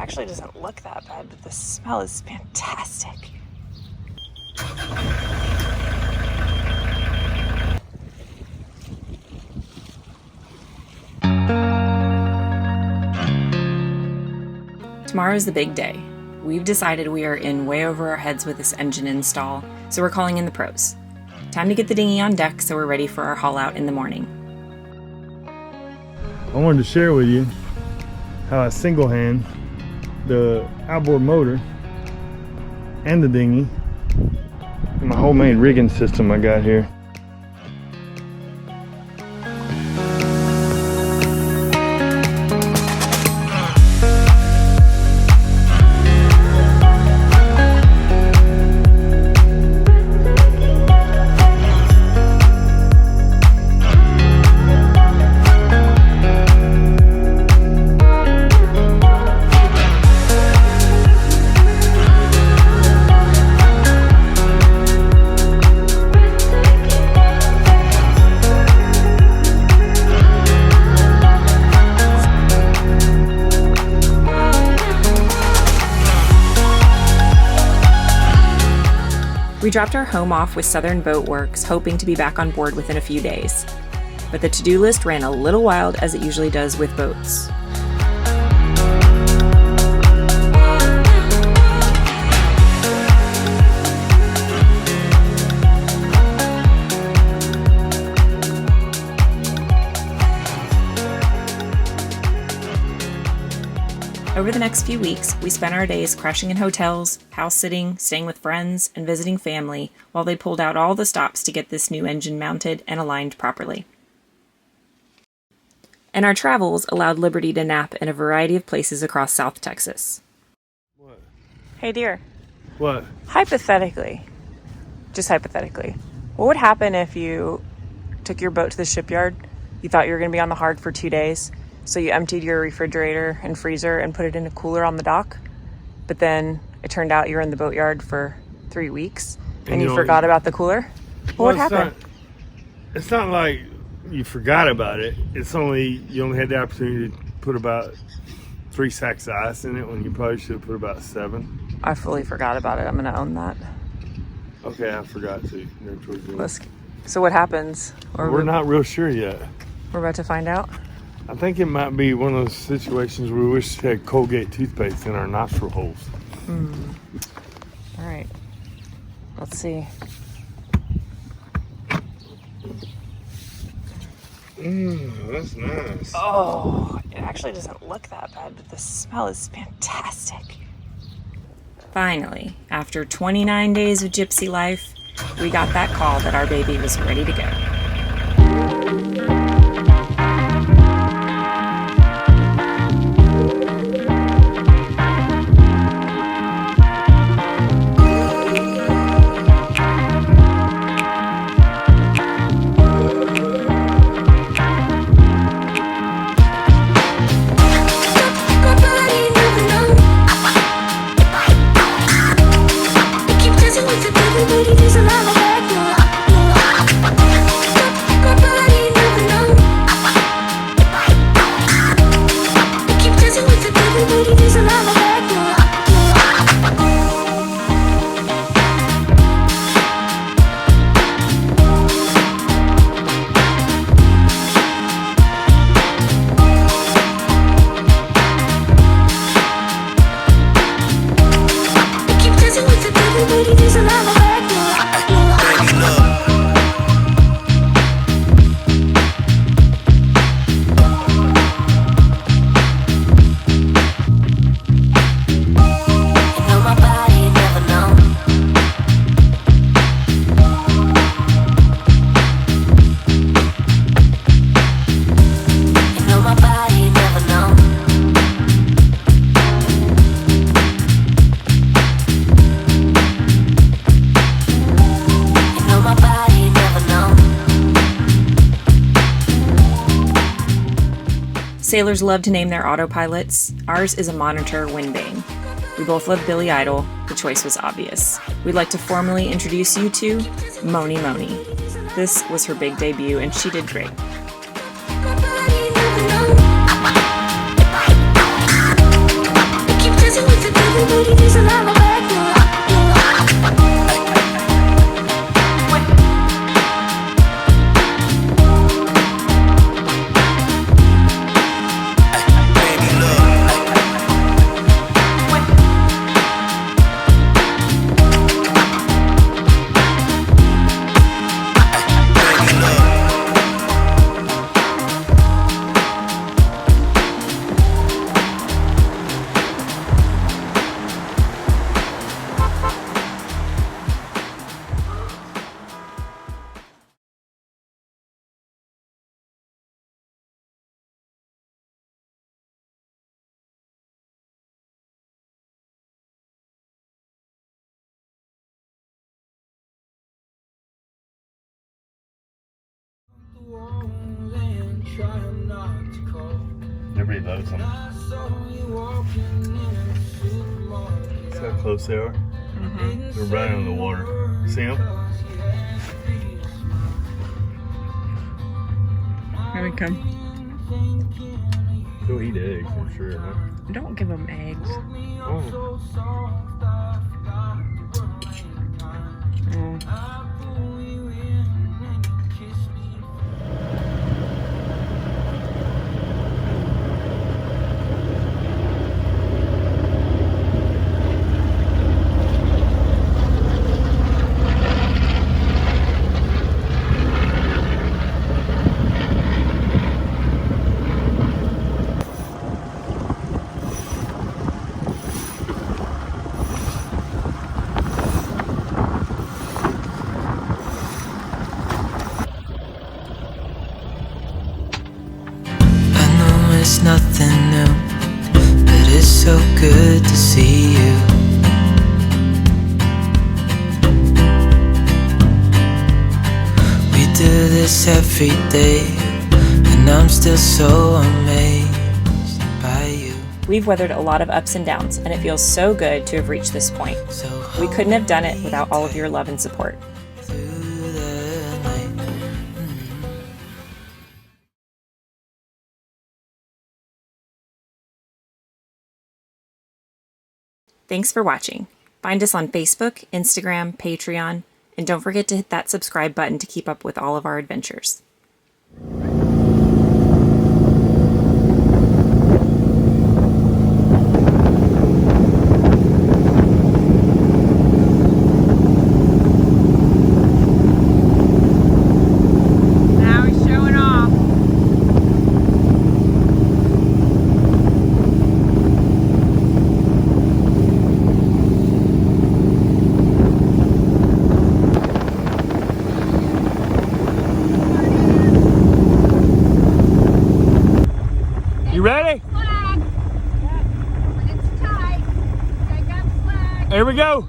actually doesn't look that bad, but the smell is fantastic. Tomorrow is the big day. We've decided we are in way over our heads with this engine install, so we're calling in the pros. Time to get the dinghy on deck so we're ready for our haul out in the morning. I wanted to share with you how I single hand the outboard motor and the dinghy and my homemade rigging system I got here. We dropped our home off with Southern Boat Works, hoping to be back on board within a few days. But the to-do list ran a little wild, as it usually does with boats. Over the next few weeks, we spent our days crashing in hotels, house sitting, staying with friends, and visiting family while they pulled out all the stops to get this new engine mounted and aligned properly. And our travels allowed Liberty to nap in a variety of places across South Texas. What? Hey dear, What? hypothetically, just hypothetically, what would happen if you took your boat to the shipyard? You thought you were going to be on the hard for 2 days. So you emptied your refrigerator and freezer and put it in a cooler on the dock, but then it turned out you were in the boatyard for 3 weeks and you forgot about the cooler? What would happen? It's not like you forgot about it. It's you only had the opportunity to put about 3 sacks of ice in it when you probably should have put about 7. I fully forgot about it. I'm going to own that. Okay, I forgot to. So what happens? We're not real sure yet. We're about to find out. I think it might be one of those situations where we wish we had Colgate toothpaste in our nostril holes. All right. Let's see. That's nice. Oh, it actually doesn't look that bad, but the smell is fantastic. Finally, after 29 days of gypsy life, we got that call that our baby was ready to go. Sailors love to name their autopilots. Ours is a Monitor Windbang. We both love Billy Idol. The choice was obvious. We'd like to formally introduce you to Moni Moni. This was her big debut and she did great. Everybody loves them. See how close they are? They're right on the water. See them? Here we come. They'll eat eggs, I'm sure. Huh? Don't give them eggs. Oh. It's nothing new, but it's so good to see you. We do this every day, and I'm still so amazed by you. We've weathered a lot of ups and downs, and it feels so good to have reached this point. We couldn't have done it without all of your love and support. Thanks for watching. Find us on Facebook, Instagram, Patreon, and don't forget to hit that subscribe button to keep up with all of our adventures. Now he's showing off. You ready? Flag. Yep. When it's tight, take out the flag. Here we go.